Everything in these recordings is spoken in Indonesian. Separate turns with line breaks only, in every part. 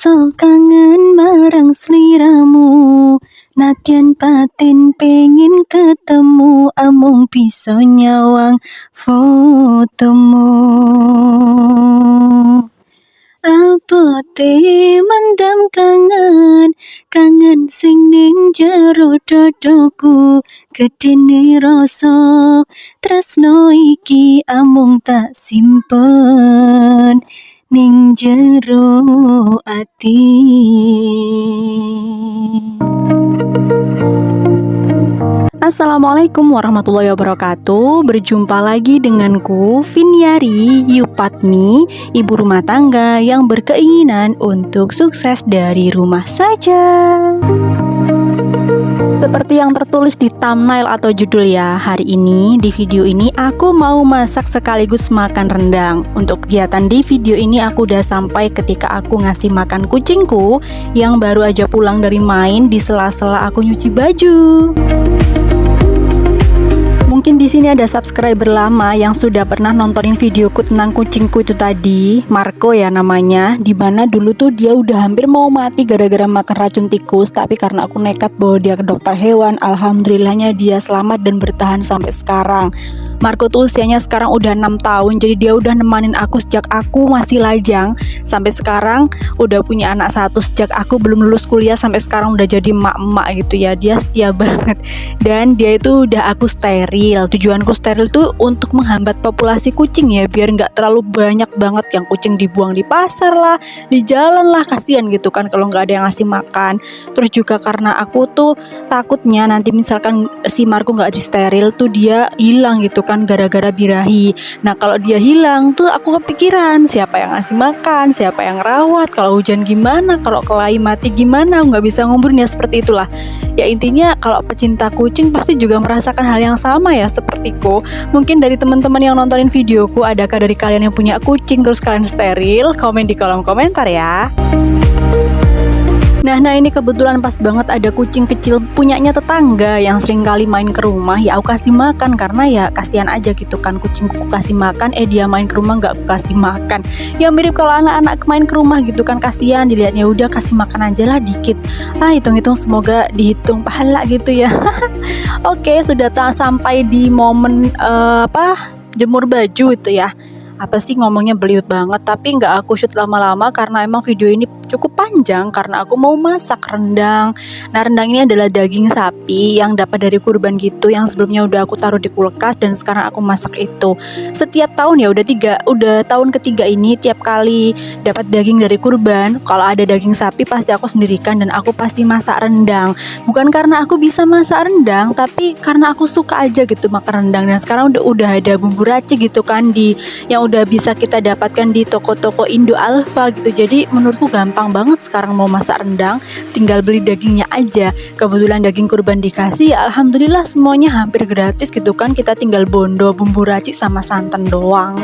Rasa kangen marang sliramu, nadyan patin pengin ketemu, amung bisa nyawang fotomu. Abote mendam kangen, kangen sing ning jero dadaku, gedene rasa tresno iki amung tak simpen ning jero ati. Assalamualaikum warahmatullahi wabarakatuh. Berjumpa lagi denganku, Viniari Yupatmi, ibu rumah tangga yang berkeinginan untuk sukses dari rumah saja. Seperti yang tertulis di thumbnail atau judul ya, hari ini di video ini aku mau masak sekaligus makan rendang. Untuk kegiatan di video ini aku udah sampai ketika aku ngasih makan kucingku yang baru aja pulang dari main di sela-sela aku nyuci baju. Mungkin di sini ada subscriber lama yang sudah pernah nontonin videoku tentang kucingku itu tadi, Marco ya namanya, dimana dulu tuh dia udah hampir mau mati gara-gara makan racun tikus, tapi karena aku nekat bawa dia ke dokter hewan, alhamdulillahnya dia selamat dan bertahan sampai sekarang. Marco tuh usianya sekarang udah 6 tahun, jadi dia udah nemanin aku sejak aku masih lajang sampai sekarang, udah punya anak satu sejak aku belum lulus kuliah sampai sekarang udah jadi emak-emak gitu ya. Dia setia banget dan dia itu udah aku steril. Tujuanku steril tuh untuk menghambat populasi kucing ya, biar nggak terlalu banyak banget yang kucing dibuang di pasar lah, di jalan lah, kasihan gitu kan kalau nggak ada yang ngasih makan. Terus juga karena aku tuh takutnya nanti misalkan si Marco nggak di steril tuh dia hilang gitu kan gara-gara birahi. Nah kalau dia hilang tuh aku kepikiran siapa yang ngasih makan, siapa yang rawat, kalau hujan gimana, kalau kelahi mati gimana, nggak bisa ngumpurin ya, seperti itulah. Ya intinya kalau pecinta kucing pasti juga merasakan hal yang sama ya sepertiku. Mungkin dari teman-teman yang nontonin videoku, adakah dari kalian yang punya kucing terus kalian steril? Komen di kolom komentar ya. Nah ini kebetulan pas banget ada kucing kecil punyanya tetangga yang sering kali main ke rumah. Ya aku kasih makan karena ya kasihan aja gitu kan, kucingku kasih makan, dia main ke rumah nggak aku kasih makan. Ya mirip kalau anak-anak main ke rumah gitu kan, kasihan dilihatnya, udah kasih makan aja lah dikit. Hitung-hitung semoga dihitung pahala gitu ya. Oke, sudah sampai di momen jemur baju itu ya. Apa sih ngomongnya beliut banget, tapi nggak aku shoot lama-lama karena emang video ini cukup panjang karena aku mau masak rendang. Nah rendang ini adalah daging sapi yang dapat dari kurban gitu, yang sebelumnya udah aku taruh di kulkas dan sekarang aku masak itu. Setiap tahun ya udah tahun ketiga ini, tiap kali dapat daging dari kurban, kalau ada daging sapi pasti aku sendirikan dan aku pasti masak rendang. Bukan karena aku bisa masak rendang, tapi karena aku suka aja gitu makan rendang. Dan sekarang udah ada bumbu racik gitu kan yang udah bisa kita dapatkan di toko-toko Indo Alfa gitu. Jadi menurutku gampang banget sekarang mau masak rendang, tinggal beli dagingnya aja. Kebetulan daging kurban dikasih, ya alhamdulillah semuanya hampir gratis gitu kan. Kita tinggal bondo bumbu racik sama santan doang.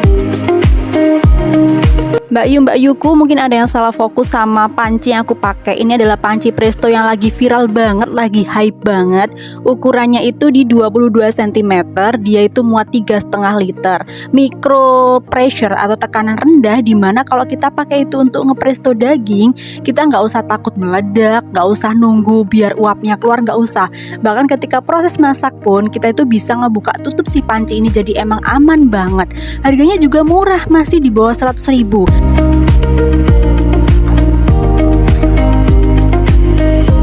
Mbak Yuku mungkin ada yang salah fokus sama panci yang aku pakai. Ini adalah panci Presto yang lagi viral banget, lagi hype banget. Ukurannya itu di 22 cm, dia itu muat 3,5 liter. Micro pressure atau tekanan rendah, dimana kalau kita pakai itu untuk ngepresto daging, kita nggak usah takut meledak, nggak usah nunggu biar uapnya keluar, nggak usah. Bahkan ketika proses masak pun kita itu bisa ngebuka tutup si panci ini, jadi emang aman banget. Harganya juga murah, masih di bawah 100.000.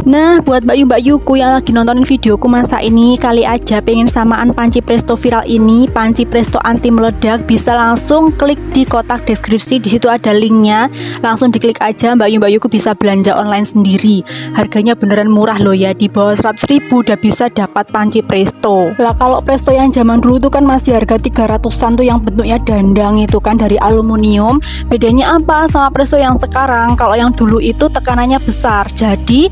Nah buat Mbak Yuku yang lagi nontonin videoku masa ini, kali aja pengen samaan panci Presto viral ini, panci Presto anti meledak, bisa langsung klik di kotak deskripsi, di situ ada linknya, langsung diklik aja. Mbak Yuku bisa belanja online sendiri. Harganya beneran murah loh ya, di bawah 100.000 udah bisa dapat panci Presto. Lah kalau Presto yang zaman dulu tuh kan masih harga 300-an tuh, yang bentuknya dandang itu kan dari aluminium. Bedanya apa sama Presto yang sekarang? Kalau yang dulu itu tekanannya besar, jadi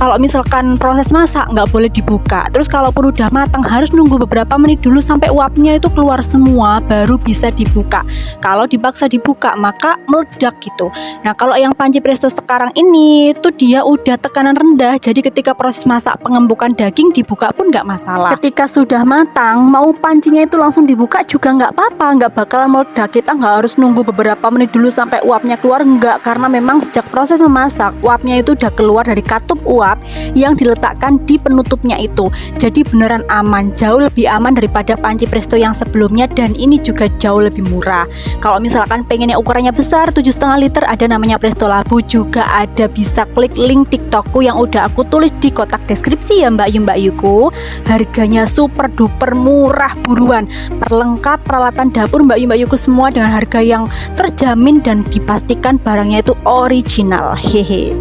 Kalau misalkan proses masak nggak boleh dibuka. Terus kalaupun udah matang harus nunggu beberapa menit dulu sampai uapnya itu keluar semua baru bisa dibuka. Kalau dipaksa dibuka maka meledak gitu. Nah kalau yang panci presto sekarang ini tuh dia udah tekanan rendah, jadi ketika proses masak pengembukan daging dibuka pun nggak masalah. Ketika sudah matang mau pancinya itu langsung dibuka juga nggak apa-apa, nggak bakalan meledak. Kita nggak harus nunggu beberapa menit dulu sampai uapnya keluar, enggak, karena memang sejak proses memasak uapnya itu udah keluar dari katup uap yang diletakkan di penutupnya itu. Jadi beneran aman, jauh lebih aman daripada panci presto yang sebelumnya, dan ini juga jauh lebih murah. Kalau misalkan pengennya ukurannya besar 7,5 liter ada namanya Presto Labu juga ada, bisa klik link TikTokku yang udah aku tulis di kotak deskripsi ya Mbak Yuku. Harganya super duper murah, buruan. Perlengkap peralatan dapur Mbak Yuku semua dengan harga yang terjamin dan dipastikan barangnya itu original. Hehe.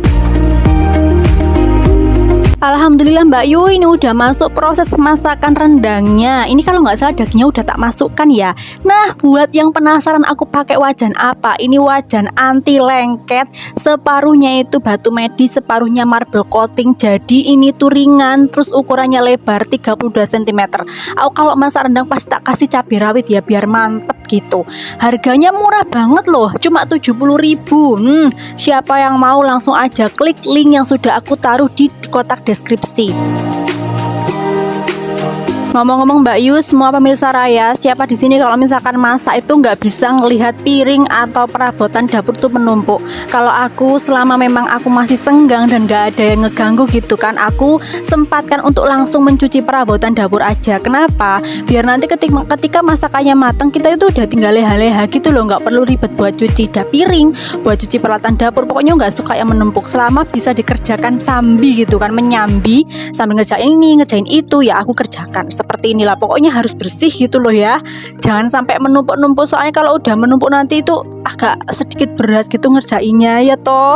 Alhamdulillah Mbak Yu, ini udah masuk proses pemasakan rendangnya. Ini kalau nggak salah dagingnya udah tak masukkan ya. Nah buat yang penasaran aku pakai wajan apa, ini wajan anti lengket. Separuhnya itu batu medis, separuhnya marble coating. Jadi ini tuh ringan, terus ukurannya lebar 32 cm. Aku kalau masak rendang pasti tak kasih cabai rawit ya biar mantep gitu. Harganya murah banget loh, cuma 70.000. Siapa yang mau langsung aja klik link yang sudah aku taruh di kotak deskripsi. Ngomong-ngomong Mbak Yu, semua pemirsa Raya, siapa di sini kalau misalkan masak itu nggak bisa ngelihat piring atau perabotan dapur tuh menumpuk. Kalau aku selama memang aku masih senggang dan nggak ada yang ngeganggu gitu kan, aku sempatkan untuk langsung mencuci perabotan dapur aja. Kenapa? Biar nanti ketika masakannya matang kita itu udah tinggal leha-leha gitu loh, nggak perlu ribet buat cuci piring, buat cuci peralatan dapur. Pokoknya nggak suka yang menumpuk, selama bisa dikerjakan sambil gitu kan, menyambi sambil ngerjain ini ngerjain itu ya aku kerjakan. Seperti inilah, pokoknya harus bersih gitu loh ya, jangan sampai menumpuk-numpuk, soalnya kalau udah menumpuk nanti itu agak sedikit berat gitu ngerjainnya ya toh.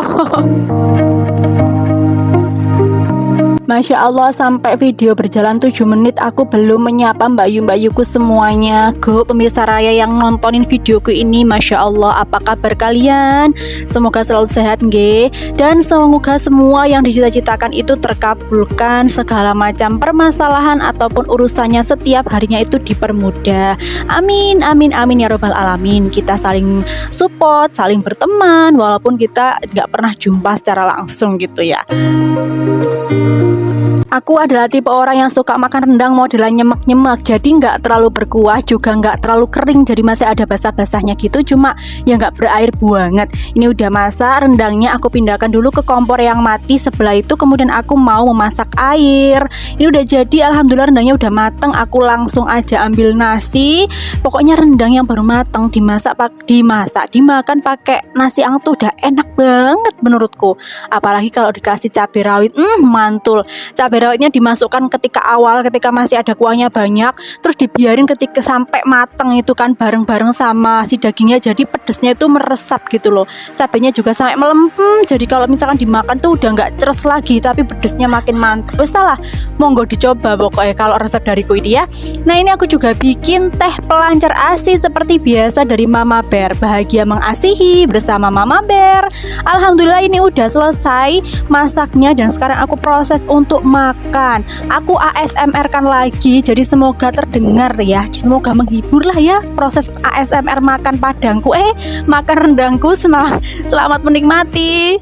Masya Allah, sampai video berjalan 7 menit aku belum menyapa Mbak Yuku semuanya. Go pemirsa Raya yang nontonin videoku ini, Masya Allah, apa kabar kalian? Semoga selalu sehat nge, dan semoga semua yang dicita-citakan itu terkabulkan, segala macam permasalahan ataupun urusannya setiap harinya itu dipermudah. Amin amin amin ya robbal alamin. Kita saling support, saling berteman walaupun kita nggak pernah jumpa secara langsung gitu ya. Aku adalah tipe orang yang suka makan rendang modelan nyemek-nyemek, jadi nggak terlalu berkuah juga nggak terlalu kering, jadi masih ada basah-basahnya gitu, cuma ya nggak berair banget. Ini udah masak rendangnya, aku pindahkan dulu ke kompor yang mati sebelah itu, kemudian aku mau memasak air. Ini udah jadi, alhamdulillah rendangnya udah mateng. Aku langsung aja ambil nasi. Pokoknya rendang yang baru mateng dimakan pakai nasi anget tuh udah enak banget menurutku. Apalagi kalau dikasih cabai rawit, mantul. Cabai rawitnya dimasukkan ketika masih ada kuahnya banyak, terus dibiarin ketika sampai mateng itu kan bareng-bareng sama si dagingnya, jadi pedesnya itu meresap gitu loh. Cabainya juga sampai melempem, jadi kalau misalkan dimakan tuh udah nggak ceres lagi, tapi pedesnya makin mantap. Salah, monggo dicoba pokoknya kalau resep dariku ini ya. Nah ini aku juga bikin teh pelancar ASI seperti biasa dari Mama Bear. Bahagia mengasihi bersama Mama Bear. Alhamdulillah ini udah selesai masaknya, dan sekarang aku proses untuk makan. Aku ASMR kan lagi, jadi semoga terdengar ya, semoga menghibur lah ya proses ASMR makan padangku, makan rendangku. Selamat menikmati.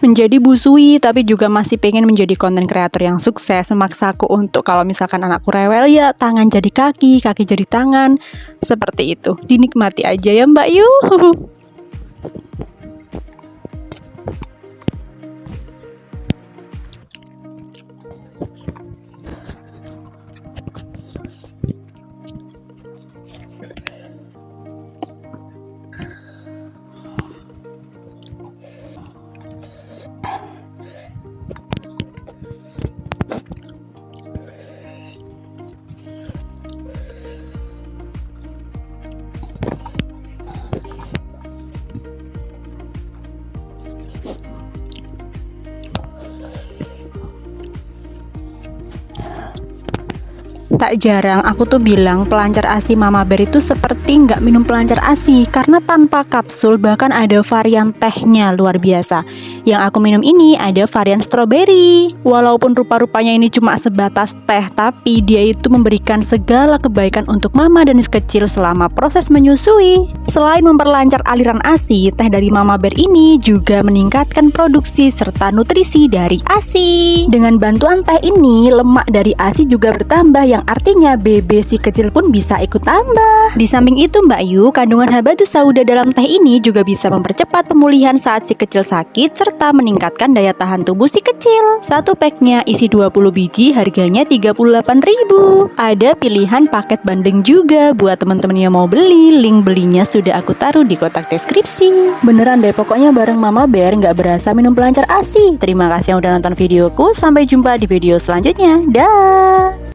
Menjadi busui tapi juga masih pengen menjadi konten kreator yang sukses, memaksaku untuk kalau misalkan anakku rewel ya tangan jadi kaki, kaki jadi tangan, seperti itu. Dinikmati aja ya Mbak Yu. Tak jarang aku tuh bilang pelancar ASI Mama Bear itu seperti nggak minum pelancar ASI karena tanpa kapsul, bahkan ada varian tehnya luar biasa. Yang aku minum ini ada varian strawberry. Walaupun rupa-rupanya ini cuma sebatas teh, tapi dia itu memberikan segala kebaikan untuk mama dan kecil selama proses menyusui. Selain memperlancar aliran ASI, teh dari Mama Bear ini juga meningkatkan produksi serta nutrisi dari ASI. Dengan bantuan teh ini, lemak dari ASI juga bertambah, yang artinya BB si kecil pun bisa ikut tambah. Di samping itu Mbak Yu, kandungan habatus sauda dalam teh ini juga bisa mempercepat pemulihan saat si kecil sakit serta meningkatkan daya tahan tubuh si kecil. Satu packnya isi 20 biji, harganya 38.000. Ada pilihan paket bandeng juga buat teman-teman yang mau beli. Link belinya sudah aku taruh di kotak deskripsi. Beneran deh, pokoknya bareng Mama Bear nggak berasa minum pelancar ASI. Terima kasih yang udah nonton videoku. Sampai jumpa di video selanjutnya. Dah.